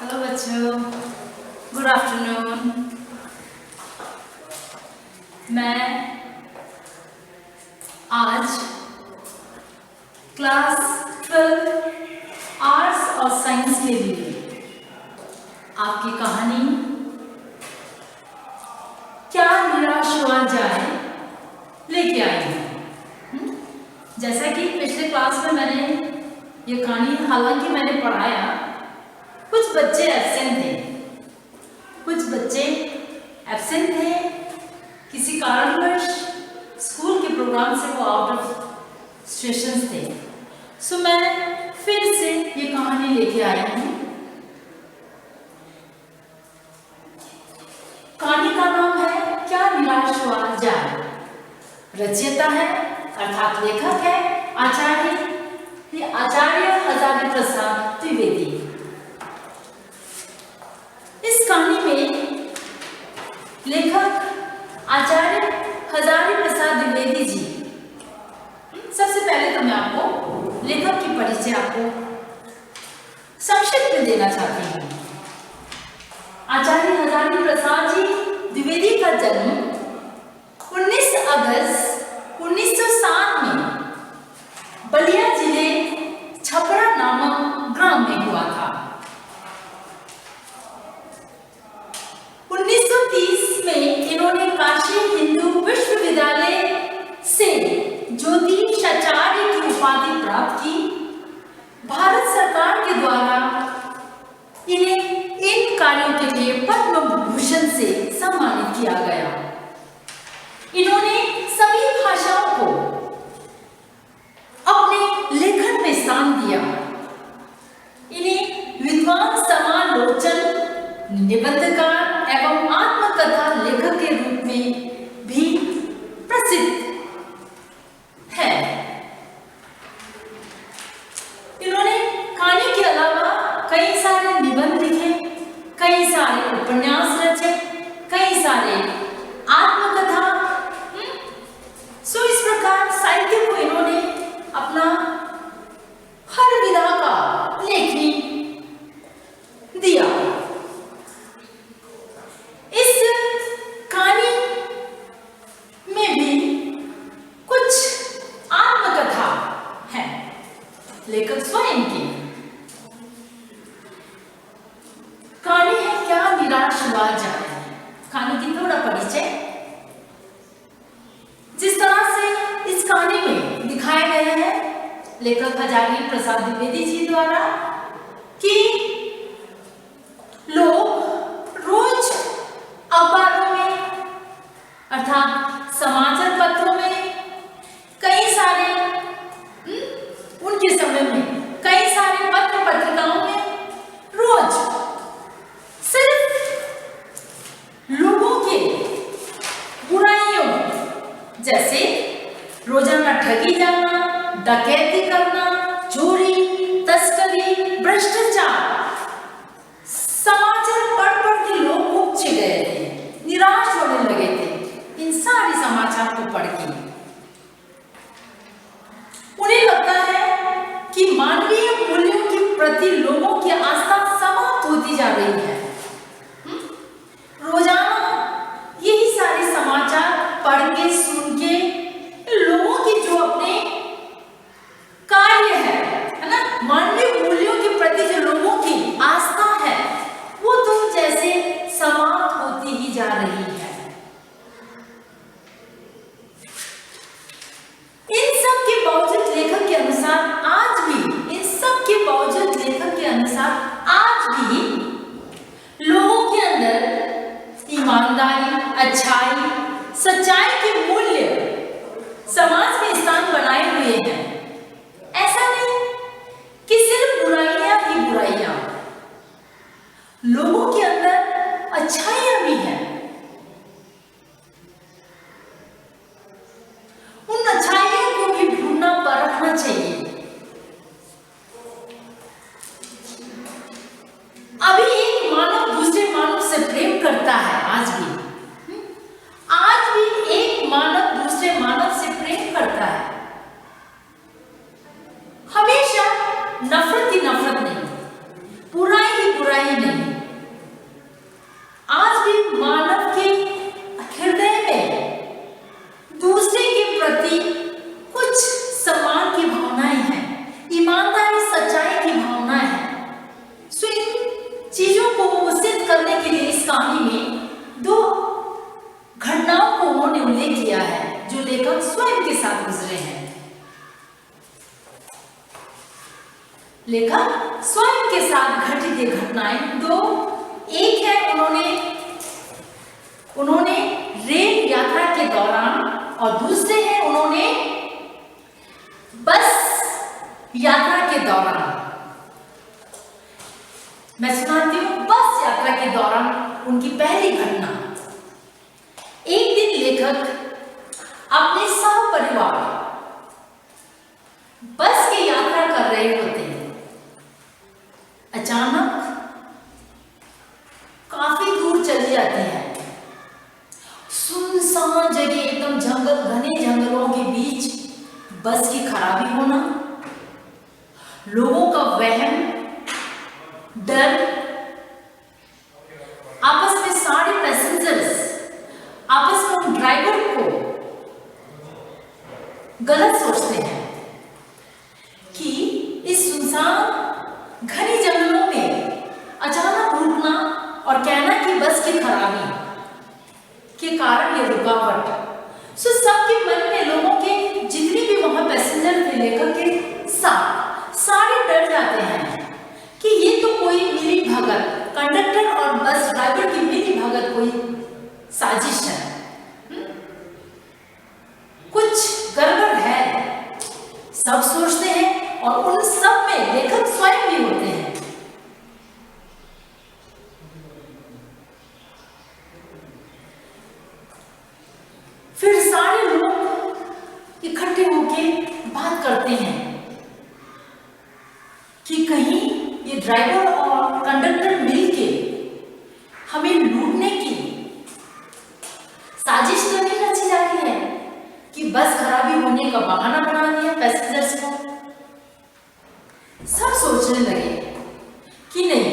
Hello बच्चों, good afternoon. मैं आज क्लास 12 आर्ट्स और साइंस के लिए आपकी कहानी क्या निराश हुआ जाए लेके आई हूँ। जैसा कि पिछले क्लास में मैंने ये कहानी हालांकि मैंने पढ़ाया, कुछ बच्चे एब्सेंट थे किसी कारणवश स्कूल के प्रोग्राम से वो आउट ऑफ स्टेशन थे। सो मैं फिर से ये कहानी लेके आई हूँ। कहानी का नाम है क्या निराश हुआ जाए। रचयिता है अर्थात लेखक है आचार्य हजारी प्रसाद द्विवेदी। इस कहानी में लेखक आचार्य हजारी प्रसाद द्विवेदी जी, सबसे पहले तो मैं आपको लेखक की परिचय आपको संक्षिप्त में देना चाहती हूँ। आचार्य हजारी प्रसाद जी द्विवेदी का जन्म 19 अगस्त 1907 में बलिया जिले छपरा नामक ग्राम में हुआ था। 1930 में इन्होंने काशी हिंदू विश्वविद्यालय से ज्योतिषाचार्य की उपाधि प्राप्त की। भारत सरकार के द्वारा इन्हें इन कार्यों के लिए पद्म भूषण से सम्मानित किया गया। इन्होंने सभी भाषाओं को अपने लेखन में स्थान दिया। इन्हें विद्वान समालोचन, निबंधकार एवं आत्मकथा लेखक के रूप में भी प्रसिद्ध है। इन्होंने कहानी के अलावा कई सारे निबंध लिखे, कई सारे उपन्यास रचे, कई सारे आत्मकथा। सो इस प्रकार साहित्य को इन्होंने अपना हर विधा का लेखनी दिया। इस कहानी में भी कुछ आत्मकथा है लेखक स्वयं की। कहानी है क्या निराश हुआ जाए। कहानी की थोड़ा परिचय। जिस तरह से इस कहानी में दिखाया गया है लेखक हजारी प्रसाद द्विवेदी जी द्वारा कि लोग रोज अखबारों में अर्थात समाचार पत्रों में कई सारे उनके समय में कई सारे पत्र पत्रिकाओं में रोज सिर्फ लोगों के बुराइयों जैसे रोजाना ठगी जाना, डकैती करना, चोरी, तस्करी, भ्रष्टाचार समाचार पढ़ के लोग उब गए थे, निराश होने लगे थे। इन सारे समाचार को पढ़ के उन्हें लगता है कि मानवीय मूल्यों के प्रति लोगों की आस्था समाप्त होती जा रही है। रोजाना यही सारे समाचार पढ़ के सुन के लोगों की जो अपने कार्य है ना, मानवीय मूल्यों के प्रति जो लोगों की आस्था है वो तो जैसे समाप्त होती ही जा रही है। इन सब के बावजूद लेखक के अनुसार आज भी लोगों के अंदर ईमानदारी, अच्छाई, सच्चाई के मूल्य समाज में स्थान बनाए हुए हैं। ऐसा नहीं कि सिर्फ बुराइयां ही बुराइयां, लोगों के अंदर अच्छाइयां भी हैं। उन अच्छाइयों को भी ढूंढना परखना चाहिए। अभी एक मानव दूसरे मानव से प्रेम करता है। आज भी एक मानव दूसरे मानव से प्रेम करता है। हमेशा नफरत ही नफरत नहीं, बुराई ही बुराई नहीं। लेखक स्वयं के साथ घटित ये घटनाएं दो, एक है उन्होंने रेल यात्रा के दौरान और दूसरे हैं उन्होंने बस यात्रा के दौरान। मैं सुनाती हूं बस यात्रा के दौरान उनकी पहली घटना। एक दिन लेखक अपने सहपरिवार बस की यात्रा कर रहे होते हैं। अचानक काफी दूर चली जाती है। सुनसान जगह, एकदम जंगल, घने जंगलों के बीच बस की खराबी होना, लोगों का वहम, डर, आपस में सारे पैसेंजर्स आपस में उन ड्राइवर को गलत सोचते हैं कि इस सुनसान घने जंगलों में अचानक रुकना और कहना कि बस की खराबी के कारण ये रुकावट। सो सबके मन में, लोगों के जितने भी वहां पैसेंजर थे लेखक के साथ, सारे डर जाते हैं कि ये तो कोई मिली भगत, कंडक्टर और बस ड्राइवर की मिली भगत कोई साजिश है, कुछ गड़बड़ है, सब सोचते हैं। और उन सब में लेखक स्वयं भी होते हैं। फिर सारे लोग इकट्ठे होकर बात करते हैं कि कहीं ये ड्राइवर और कंडक्टर मिलके हमें लूटने की साजिश तो नहीं रची जा रही है कि बस खराबी होने का बहाना बना दिया पैसेंजर्स को। सब सोचने लगे कि नहीं,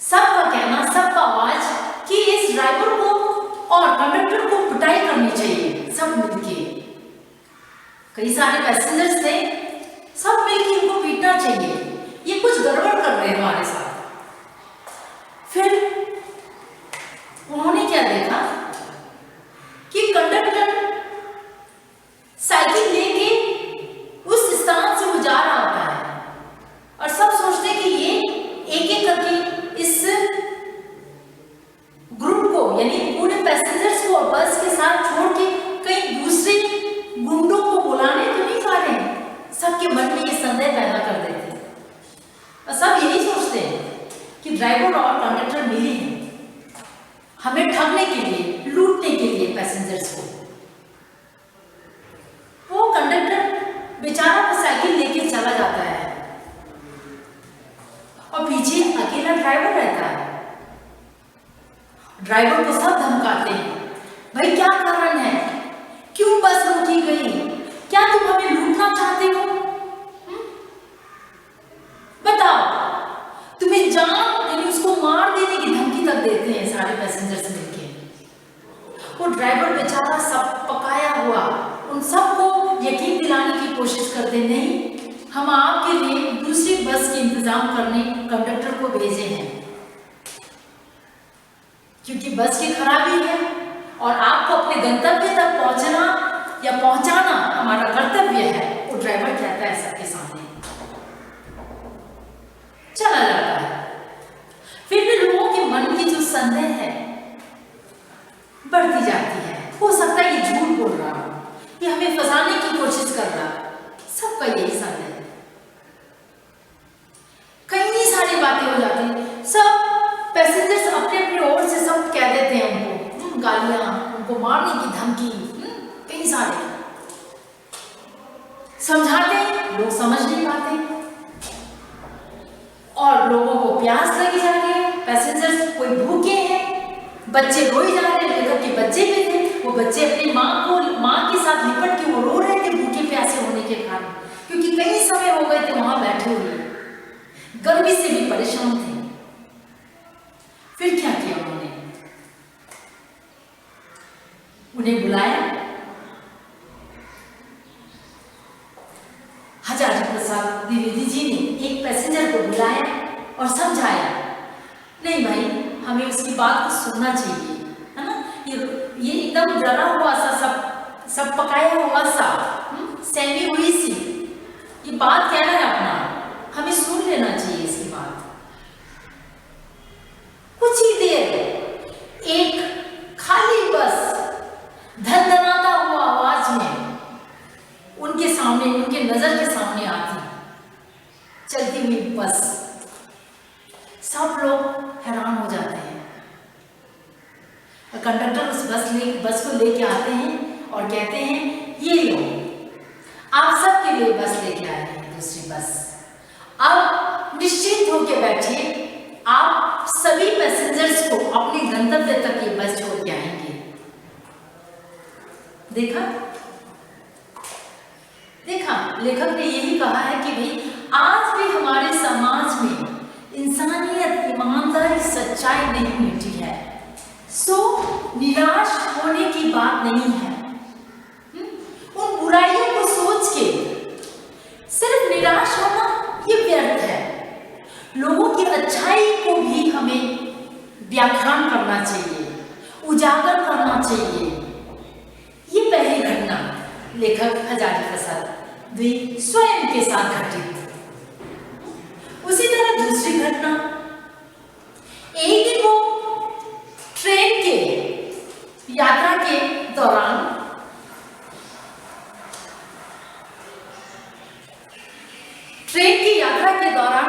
सबका कहना, सबका आवाज कि इस ड्राइवर को और कंडक्टर को पिटाई करनी चाहिए, सब मिलके। कई सारे पैसेंजर्स थे, सब मिलके इनको पीटना चाहिए, ये कुछ गड़बड़ कर रहे हैं हमारे साथ। फिर उन्होंने क्या देखा कि कंडक्टर साइकिल लेके उस स्थान से वो जा रहा होता है और सब सोचते कि ये एक एक करके इस ग्रुप को, यानी पूरे पैसेंजर्स को और बस के साथ छोड़ के कहीं दूसरे गुंडों को बुलाने तो नहीं जा रहे हैं। सबके मन में ये संदेह पैदा कर देते हैं और सब यही सोचते हैं कि ड्राइवर और कंडक्टर मिले हैं हमें ठगने के लिए, लूटने के लिए पैसेंजर्स को। वो कंडक्टर बेचारा वो साइकिल लेके चला जाता है और पीछे अकेला ड्राइवर रहता है। ड्राइवर को सब धमकाते हैं, भाई क्या कारण है, क्यों बस रोकी गई, क्या तुम हमें लूटना चाहते हो, बताओ। तुम्हें जान, यानी उसको मार देने की धमकी तक देते हैं सारे पैसेंजर्स मिलके। वो ड्राइवर बेचारा सब पकाया हुआ उन सबको यकीन दिलाने की कोशिश करते, नहीं हम आपके लिए दूसरी बस के इंतजाम करने कंडक्टर को भेजे हैं, क्योंकि बस की खराबी है और आपको अपने गंतव्य तक पहुंचना या पहुंचाना हमारा कर्तव्य है। वो ड्राइवर कहता है सबके सामने, चला जाता है। फिर भी लोगों के मन की जो संदेह है बढ़ती जाती है। हो सकता है ये झूठ बोल रहा हो, ये हमें फंसाने की कोशिश कर रहा है, सबका यही संदेह है। कई सारी बातें हो जाती हैं, सब पैसेंजर्स अपने अपने ओर से सब कह देते हैं उनको, गालियां, उनको मारने की धमकी, कई सारे समझाते हैं, लोग समझ नहीं पाते और लोगों को प्यास लगी जा रही है। पैसेंजर्स कोई भूखे हैं, बच्चे रोए जा रहे हैं, लेखक के बच्चे भी थे, वो बच्चे अपनी माँ के साथ लिपट के वो रो रहे थे भूखे प्यासे होने के कारण, क्योंकि कई समय हो गए थे वहां बैठे हुए, गर्मी से भी परेशान थे। फिर क्या किया उन्हें बुलाया। हजारी प्रसाद द्विवेदी जी ने एक पैसेंजर को बुलाया और समझाया, नहीं भाई हमें उसकी बात को सुनना चाहिए, है ना, ये एकदम डरा हुआ सा, सब पकाया हुआ सा, सहमी हुई सी ये बात कह रहा है अपना, हमें सुन लेना चाहिए इसकी बात। कुछ ही देर एक खाली बस धनधनाता हुआ आवाज में उनके सामने, उनके नजर के सामने आती, चलती हुई बस। सब लोग हैरान हो जाते हैं। कंडक्टर उस बस को लेके आते हैं और कहते हैं, ये लो, आप सबके लिए बस लेके आए हैं, दूसरी बस। अब निश्चिंत होकर बैठिए, आप सभी पैसेंजर्स को अपने गंतव्य तक ये बस छोड़ के आएंगे। देखा लेखक ने यही कहा है कि भाई आज भी हमारे समाज में इंसानियत, ईमानदारी, सच्चाई नहीं मिटी है। सो निराश होने की बात नहीं है। उन बुराइयों को सोच के सिर्फ निराश होना ये व्यर्थ है। लोगों की अच्छाई को भी हमें व्याख्यान करना चाहिए, उजागर करना चाहिए। ये पहली घटना लेखक हजारी प्रसाद द्विवेदी स्वयं के साथ घटित। उसी तरह दूसरी घटना, एक दिन वो ट्रेन के यात्रा के दौरान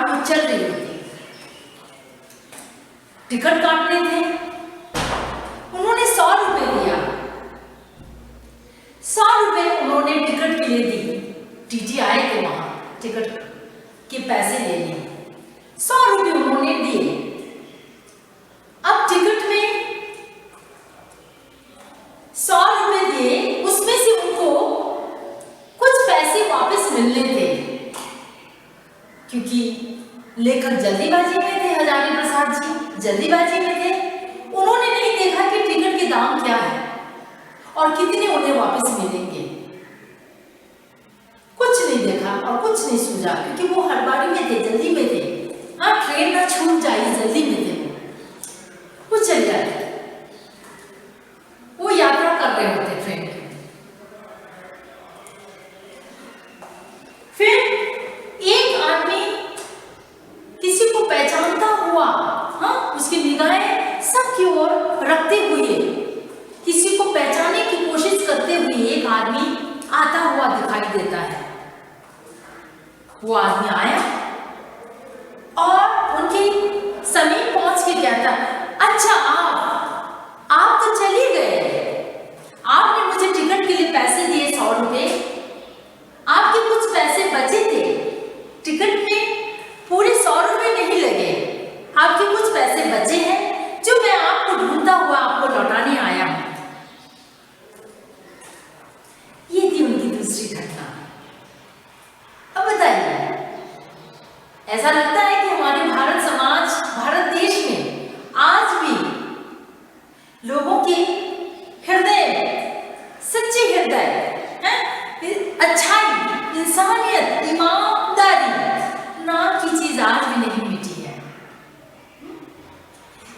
वो चल रही होती, टिकट काटने थे। उन्होंने 100 रुपए दिया, 100 रुपए उन्होंने टिकट के लिए दी। टीटी आए थे वहां टिकट के पैसे लेने, 100 रुपए उन्होंने दिए। अब टिकट में 100 रुपए दिए, उसमें से उनको कुछ पैसे वापस मिलने थे, क्योंकि लेखक जल्दीबाजी में थे। हजारी प्रसाद जी जल्दीबाजी में थे। उन्होंने नहीं देखा कि टिकट के दाम क्या है और कितने उन्हें वापस मिलेंगे। कुछ नहीं देखा और कुछ नहीं सूझा, क्योंकि वो हड़बड़ी में थे, जल्दी में थे। हाँ, ट्रेन ना छूट जाए, जल्दी में थे। वो चल जाते, वो यात्रा कर रहे होते ट्रेन की। फिर एक आदमी किसी को पहचानता हुआ, हाँ, उसकी निगाहें सबकी ओर रखते हुए, किसी को पहचानने की कोशिश करते हुए एक आदमी आता हुआ दिखाई देता है। वो आदमी आया और उनके समीप पहुंच के कहता, अच्छा आप तो चले गए, आपने मुझे टिकट के लिए पैसे दिए 100 रुपए, आपके कुछ पैसे बचे थे, टिकट में पूरे 100 रुपए नहीं लगे, आपके कुछ पैसे बचे हैं जो मैं आपको ढूंढता हुआ आपको लौटाने आया हूं। ये थी उनकी दूसरी घटना। अब बताइए, ऐसा लगता है कि हमारे भारत समाज, भारत देश में आज भी लोगों के हृदय, सच्चे हृदय, अच्छाई, इंसानियत, ईमानदारी नाम की चीज आज भी नहीं मिटी है।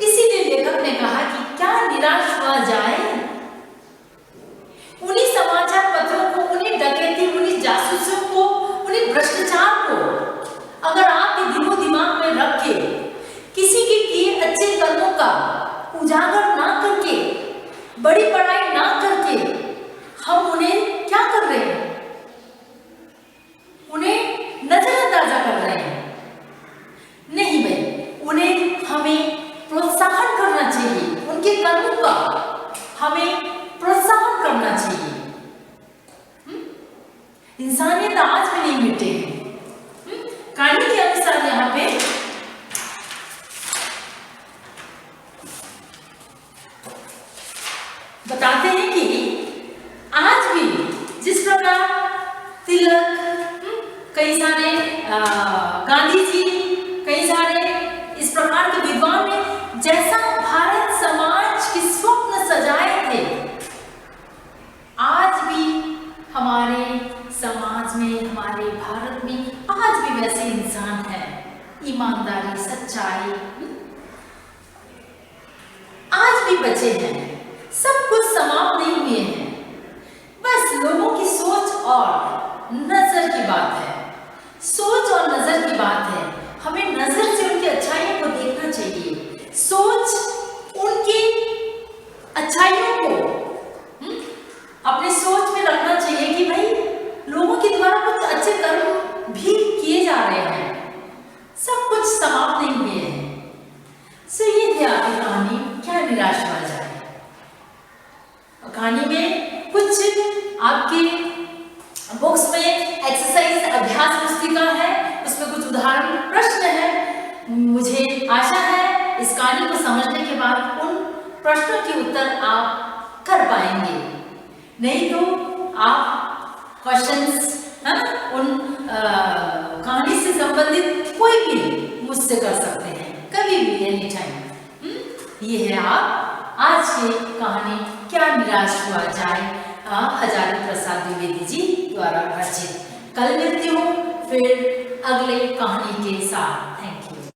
इसीलिए लेखक ने कहा कि क्या निराश हुआ जाए। उन्हीं समाचार पत्रों को, उन्हीं डकैती, उन्हीं जासूसों को, उन्हीं भ्रष्टाचार को अगर आपके दिलो दिमाग में रख के किसी के किए अच्छे कर्मों का उजागर ना करके, बड़ी पढ़ाई ना करके, हम उन्हें क्या कर रहे हैं? उन्हें नजरअंदाजा कर रहे हैं। नहीं भाई, उन्हें हमें प्रोत्साहन करना चाहिए, उनके कर्मों का हमें प्रोत्साहन करना चाहिए। इंसानियत आज भी नहीं मिटे हैं। कहानी के अनुसार यहाँ पे बताते हैं कि आज भी जिस प्रकार तिलक, कई सारे गांधी जी, कई सारे इस प्रकार के विद्वान ने जैसा भारत समाज के स्वप्न सजाए थे, आज भी हमारे समाज में, हमारे भारत में आज भी वैसे इंसान है। ईमानदारी, सच्चाई आज भी बचे हैं। सब कुछ समाप्त नहीं हुए हैं, बस लोगों की सोच और नजर की बात है। सोच और नजर की बात है। उदाहरण प्रश्न है। मुझे आशा है इस कहानी को समझने के बाद उन प्रश्नों के उत्तर आप कर पाएंगे। नहीं तो आप क्वेश्चंस उन कहानी से संबंधित कोई भी मुझसे कर सकते हैं, कभी भी, एनी टाइम। ये है आप आज की कहानी क्या निराश हुआ जाए, हजारी प्रसाद द्विवेदी जी द्वारा रचित। कल मिलती हूँ फिर अगले कहानी के साथ।